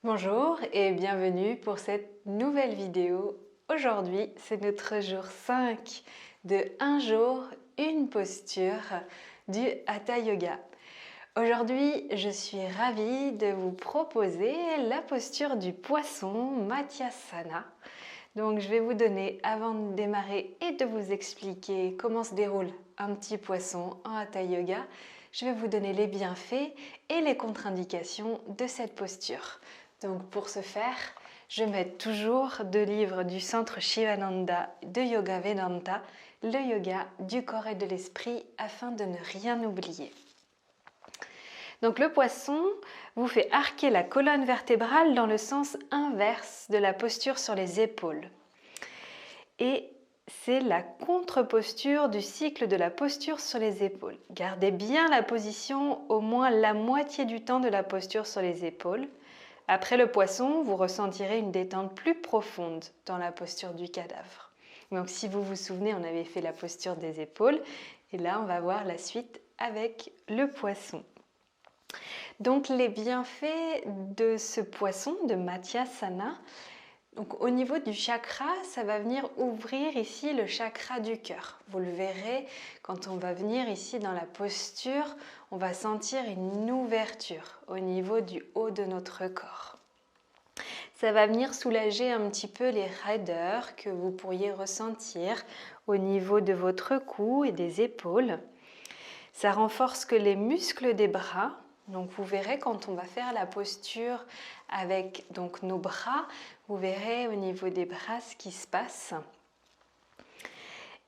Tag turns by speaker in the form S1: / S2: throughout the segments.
S1: Bonjour et bienvenue pour cette nouvelle vidéo. Aujourd'hui, c'est notre jour 5 de un jour, une posture du Hatha Yoga. Aujourd'hui, je suis ravie de vous proposer la posture du poisson Mathyasana. Donc, je vais vous donner, avant de démarrer et de vous expliquer comment se déroule un petit poisson en Hatha Yoga, je vais vous donner les bienfaits et les contre-indications de cette posture. Donc pour ce faire, je mets toujours deux livres du centre Shivananda de Yoga Vedanta, le yoga du corps et de l'esprit, afin de ne rien oublier. Donc le poisson vous fait arquer la colonne vertébrale dans le sens inverse de la posture sur les épaules. Et c'est la contre-posture du cycle de la posture sur les épaules. Gardez bien la position au moins la moitié du temps de la posture sur les épaules. Après le poisson, vous ressentirez une détente plus profonde dans la posture du cadavre. Donc si vous vous souvenez, on avait fait la posture des épaules et là on va voir la suite avec le poisson. Donc les bienfaits de ce poisson, de Mathyasana, donc au niveau du chakra, ça va venir ouvrir ici le chakra du cœur. Vous le verrez, quand on va venir ici dans la posture, on va sentir une ouverture au niveau du haut de notre corps. Ça va venir soulager un petit peu les raideurs que vous pourriez ressentir au niveau de votre cou et des épaules. Ça renforce que les muscles des bras. Donc vous verrez quand on va faire la posture avec donc nos bras, vous verrez au niveau des bras ce qui se passe.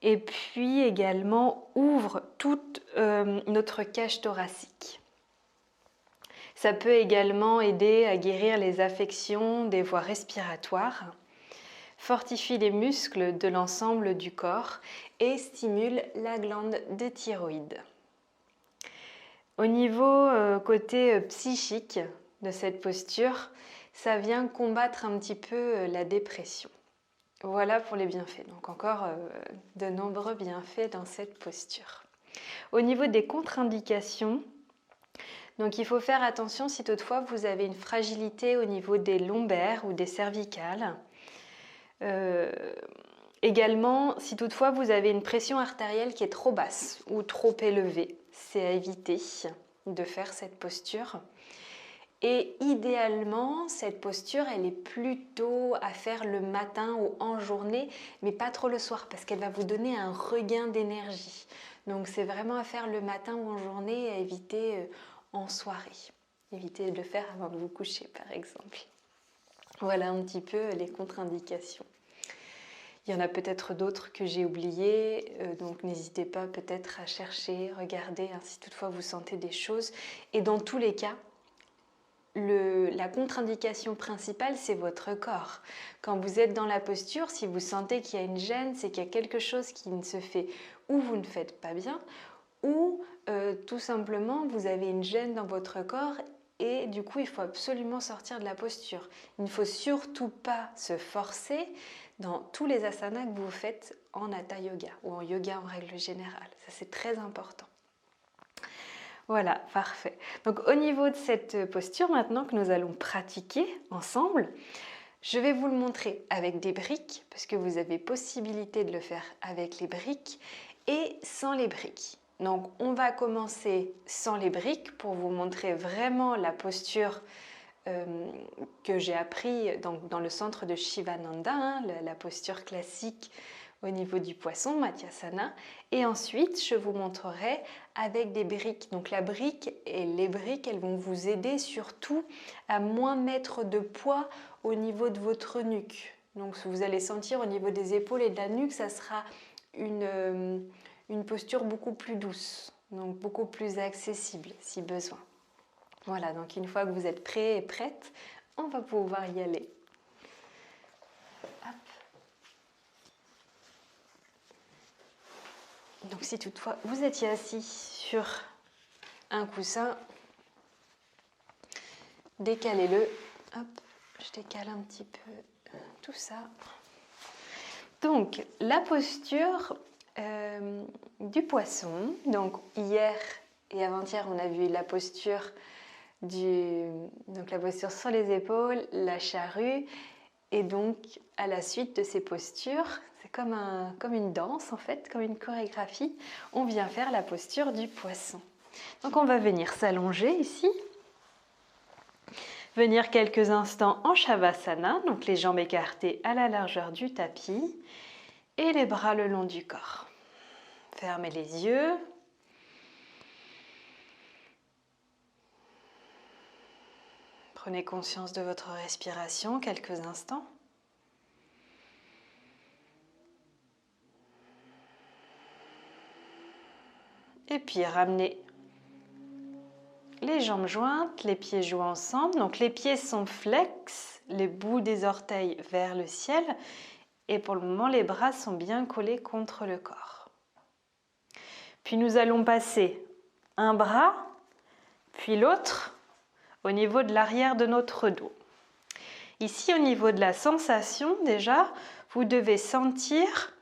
S1: Et puis également ouvre toute notre cage thoracique. Ça peut également aider à guérir les affections des voies respiratoires, fortifie les muscles de l'ensemble du corps et stimule la glande de thyroïde. Au niveau côté psychique de cette posture, ça vient combattre un petit peu la dépression. Voilà pour les bienfaits. Donc encore de nombreux bienfaits dans cette posture. Au niveau des contre-indications, donc il faut faire attention si toutefois vous avez une fragilité au niveau des lombaires ou des cervicales. Également, si toutefois vous avez une pression artérielle qui est trop basse ou trop élevée, c'est à éviter de faire cette posture. Et idéalement, cette posture, elle est plutôt à faire le matin ou en journée, mais pas trop le soir, parce qu'elle va vous donner un regain d'énergie. Donc c'est vraiment à faire le matin ou en journée et à éviter en soirée. Évitez de le faire avant de vous coucher, par exemple. Voilà un petit peu les contre-indications. Il y en a peut-être d'autres que j'ai oubliées, donc n'hésitez pas peut-être à chercher, regarder, hein, si toutefois vous sentez des choses. Et dans tous les cas, la contre-indication principale, c'est votre corps. Quand vous êtes dans la posture, si vous sentez qu'il y a une gêne, c'est qu'il y a quelque chose qui ne se fait ou vous ne faites pas bien, ou tout simplement vous avez une gêne dans votre corps et du coup il faut absolument sortir de la posture. Il ne faut surtout pas se forcer dans tous les asanas que vous faites en Hatha Yoga ou en yoga en règle générale. Ça c'est très important. Voilà, parfait. Donc au niveau de cette posture maintenant que nous allons pratiquer ensemble, je vais vous le montrer avec des briques parce que vous avez possibilité de le faire avec les briques et sans les briques. Donc on va commencer sans les briques pour vous montrer vraiment la posture que j'ai appris dans le centre de Shivananda, hein, la posture classique au niveau du poisson, Mathyasana. Et ensuite, je vous montrerai avec des briques. Donc la brique et les briques, elles vont vous aider surtout à moins mettre de poids au niveau de votre nuque. Donc vous allez sentir au niveau des épaules et de la nuque, ça sera une posture beaucoup plus douce, donc beaucoup plus accessible si besoin. Voilà, donc une fois que vous êtes prêts et prêtes, on va pouvoir y aller. Hop. Donc si toutefois vous étiez assis sur un coussin, décalez-le. Hop, je décale un petit peu tout ça. Donc la posture du poisson. Donc hier et avant-hier, on a vu la posture donc la posture sur les épaules, la charrue. Et donc, à la suite de ces postures, c'est comme une danse en fait, comme une chorégraphie, on vient faire la posture du poisson. Donc on va venir s'allonger ici, venir quelques instants en Shavasana, donc les jambes écartées à la largeur du tapis et les bras le long du corps. Fermez les yeux. Prenez conscience de votre respiration quelques instants. Et puis ramenez les jambes jointes, les pieds joints ensemble. Donc les pieds sont flex, les bouts des orteils vers le ciel. Et pour le moment, les bras sont bien collés contre le corps. Puis nous allons passer un bras, puis l'autre au niveau de l'arrière de notre dos. Ici, au niveau de la sensation, déjà, vous devez sentir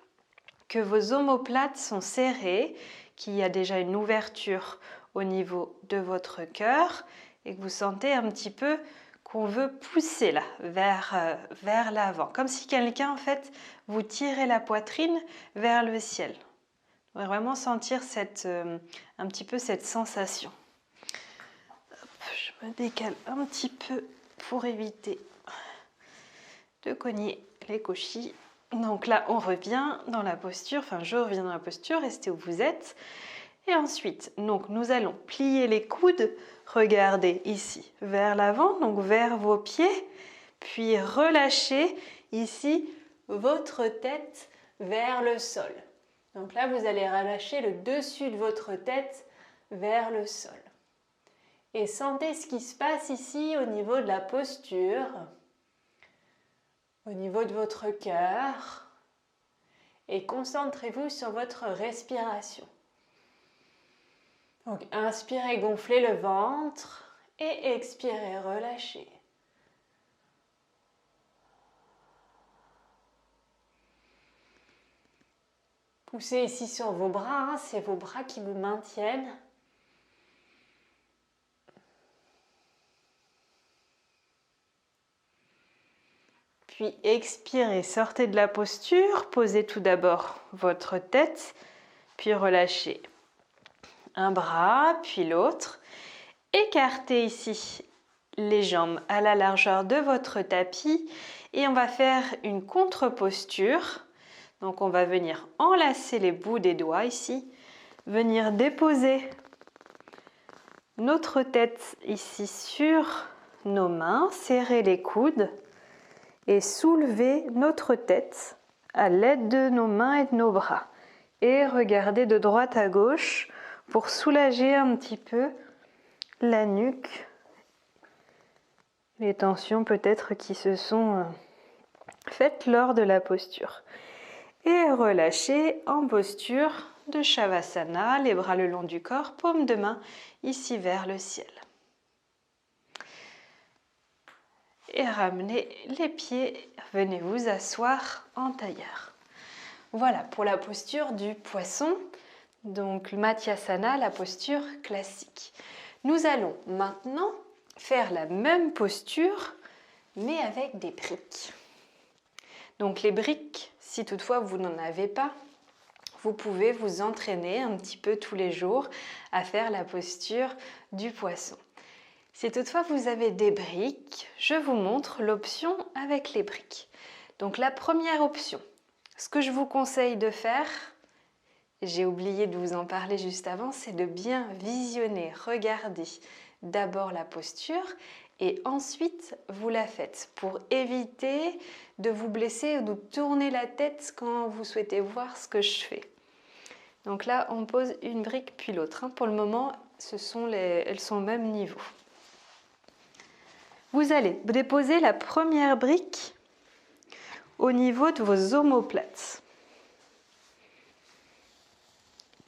S1: que vos omoplates sont serrées, qu'il y a déjà une ouverture au niveau de votre cœur et que vous sentez un petit peu qu'on veut pousser là, vers l'avant. Comme si quelqu'un, en fait, vous tirait la poitrine vers le ciel. Vous pouvez vraiment sentir un petit peu cette sensation. Hop, je me décale un petit peu pour éviter de cogner les cochilles. Donc là, on revient dans la posture, enfin je reviens dans la posture, restez où vous êtes. Et ensuite, donc, nous allons plier les coudes, regardez ici vers l'avant, donc vers vos pieds, puis relâchez ici votre tête vers le sol. Donc là, vous allez relâcher le dessus de votre tête vers le sol. Et sentez ce qui se passe ici au niveau de la posture, au niveau de votre cœur, et concentrez-vous sur votre respiration. Donc inspirez, gonflez le ventre et expirez, relâchez. Poussez ici sur vos bras, c'est vos bras qui vous maintiennent. Puis expirez, sortez de la posture, posez tout d'abord votre tête, puis relâchez un bras, puis l'autre. Écartez ici les jambes à la largeur de votre tapis et on va faire une contre-posture. Donc on va venir enlacer les bouts des doigts ici, venir déposer notre tête ici sur nos mains, serrer les coudes et soulever notre tête à l'aide de nos mains et de nos bras. Et regarder de droite à gauche pour soulager un petit peu la nuque, les tensions peut-être qui se sont faites lors de la posture. Et relâchez en posture de Shavasana, les bras le long du corps, paume de main ici vers le ciel. Et ramenez les pieds, venez vous asseoir en tailleur. Voilà pour la posture du poisson, donc Matsyasana, la posture classique. Nous allons maintenant faire la même posture, mais avec des briques. Donc les briques, si toutefois vous n'en avez pas, vous pouvez vous entraîner un petit peu tous les jours à faire la posture du poisson. Si toutefois vous avez des briques, je vous montre l'option avec les briques. Donc la première option, ce que je vous conseille de faire, j'ai oublié de vous en parler juste avant, c'est de bien visionner, regarder d'abord la posture et ensuite vous la faites pour éviter de vous blesser ou de tourner la tête quand vous souhaitez voir ce que je fais. Donc là, on pose une brique puis l'autre. Pour le moment, elles sont au même niveau. Vous allez déposer la première brique au niveau de vos omoplates.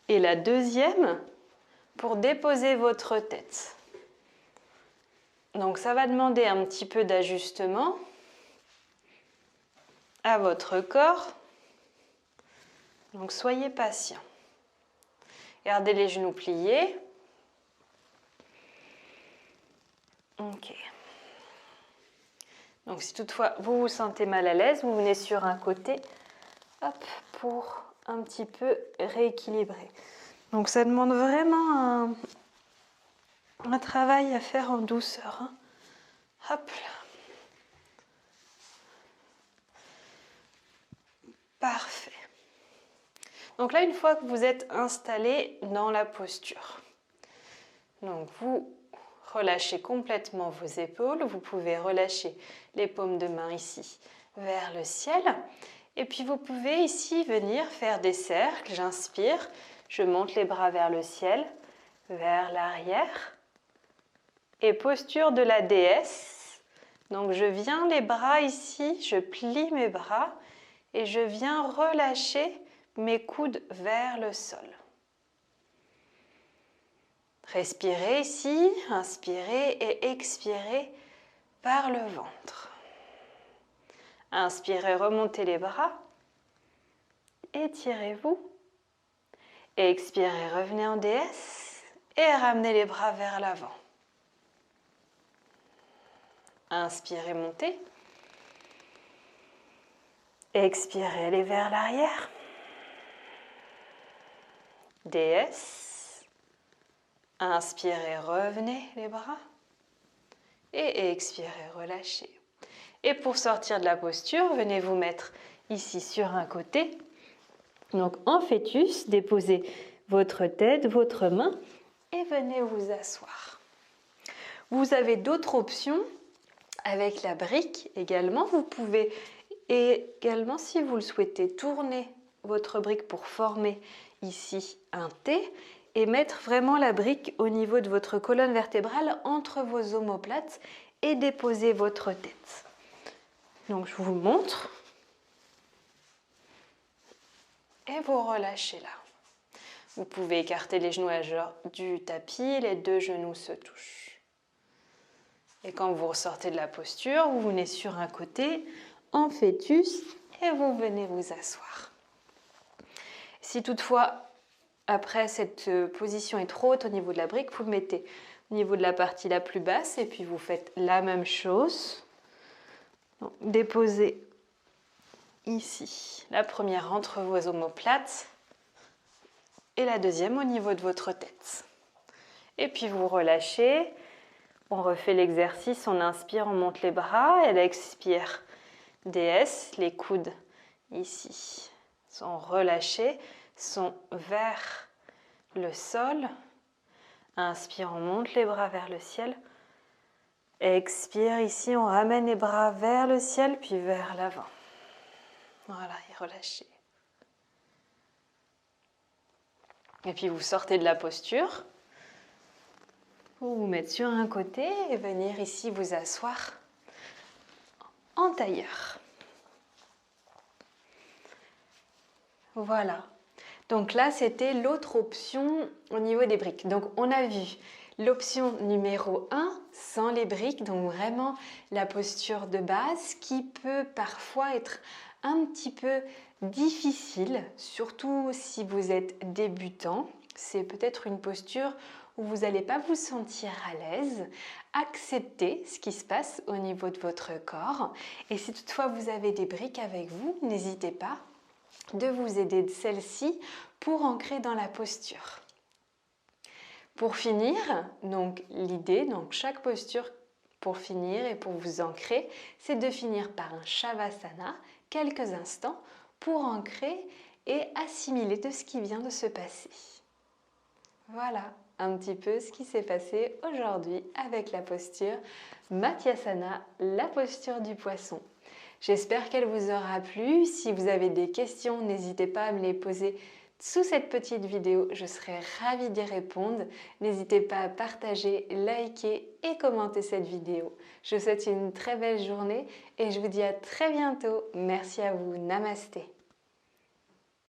S1: Et la deuxième pour déposer votre tête. Donc ça va demander un petit peu d'ajustement à votre corps. Donc soyez patient. Gardez les genoux pliés. Ok. Donc si toutefois vous vous sentez mal à l'aise, vous venez sur un côté, hop, pour un petit peu rééquilibrer. Donc ça demande vraiment un travail à faire en douceur. Hein. Hop là. Parfait. Donc là, une fois que vous êtes installé dans la posture, donc vous relâchez complètement vos épaules, vous pouvez relâcher les paumes de main ici vers le ciel. Et puis vous pouvez ici venir faire des cercles. J'inspire, je monte les bras vers le ciel, vers l'arrière. Et posture de la déesse. Donc je viens les bras ici, je plie mes bras et je viens relâcher mes coudes vers le sol. Respirez ici, inspirez et expirez par le ventre. Inspirez, remontez les bras, étirez-vous. Expirez, revenez en déesse et ramenez les bras vers l'avant. Inspirez, montez. Expirez, allez vers l'arrière. Déesse. Inspirez, revenez les bras. Et expirez, relâchez. Et pour sortir de la posture, venez vous mettre ici sur un côté. Donc en fœtus, déposez votre tête, votre main et venez vous asseoir. Vous avez d'autres options avec la brique également. Vous pouvez également, si vous le souhaitez, tourner votre brique pour former ici un T et mettre vraiment la brique au niveau de votre colonne vertébrale entre vos omoplates et déposer votre tête. Donc je vous montre. Et vous relâchez là. Vous pouvez écarter les genoux du tapis, les deux genoux se touchent. Et quand vous ressortez de la posture, vous venez sur un côté en fœtus et vous venez vous asseoir. Si toutefois, après cette position est trop haute au niveau de la brique, vous le mettez au niveau de la partie la plus basse et puis vous faites la même chose. Donc, déposez ici la première entre vos omoplates et la deuxième au niveau de votre tête. Et puis vous relâchez. On refait l'exercice, on inspire, on monte les bras, elle expire. Déesse, les coudes ici sont relâchés, sont vers le sol. Inspire, on monte les bras vers le ciel. Expire, ici on ramène les bras vers le ciel puis vers l'avant. Voilà, et relâchez. Et puis vous sortez de la posture. Vous vous mettre sur un côté et venir ici vous asseoir en tailleur. Voilà. Donc là, c'était l'autre option au niveau des briques. Donc on a vu l'option numéro 1 sans les briques, donc vraiment la posture de base qui peut parfois être un petit peu difficile, surtout si vous êtes débutant. C'est peut-être une posture où vous n'allez pas vous sentir à l'aise. Acceptez ce qui se passe au niveau de votre corps. Et si toutefois vous avez des briques avec vous, n'hésitez pas de vous aider de celle-ci pour ancrer dans la posture. Pour finir, donc l'idée, donc chaque posture pour finir et pour vous ancrer, c'est de finir par un Shavasana, quelques instants, pour ancrer et assimiler de ce qui vient de se passer. Voilà un petit peu ce qui s'est passé aujourd'hui avec la posture Mathyasana, la posture du poisson. J'espère qu'elle vous aura plu. Si vous avez des questions, n'hésitez pas à me les poser sous cette petite vidéo. Je serai ravie d'y répondre. N'hésitez pas à partager, liker et commenter cette vidéo. Je vous souhaite une très belle journée et je vous dis à très bientôt. Merci à vous. Namasté.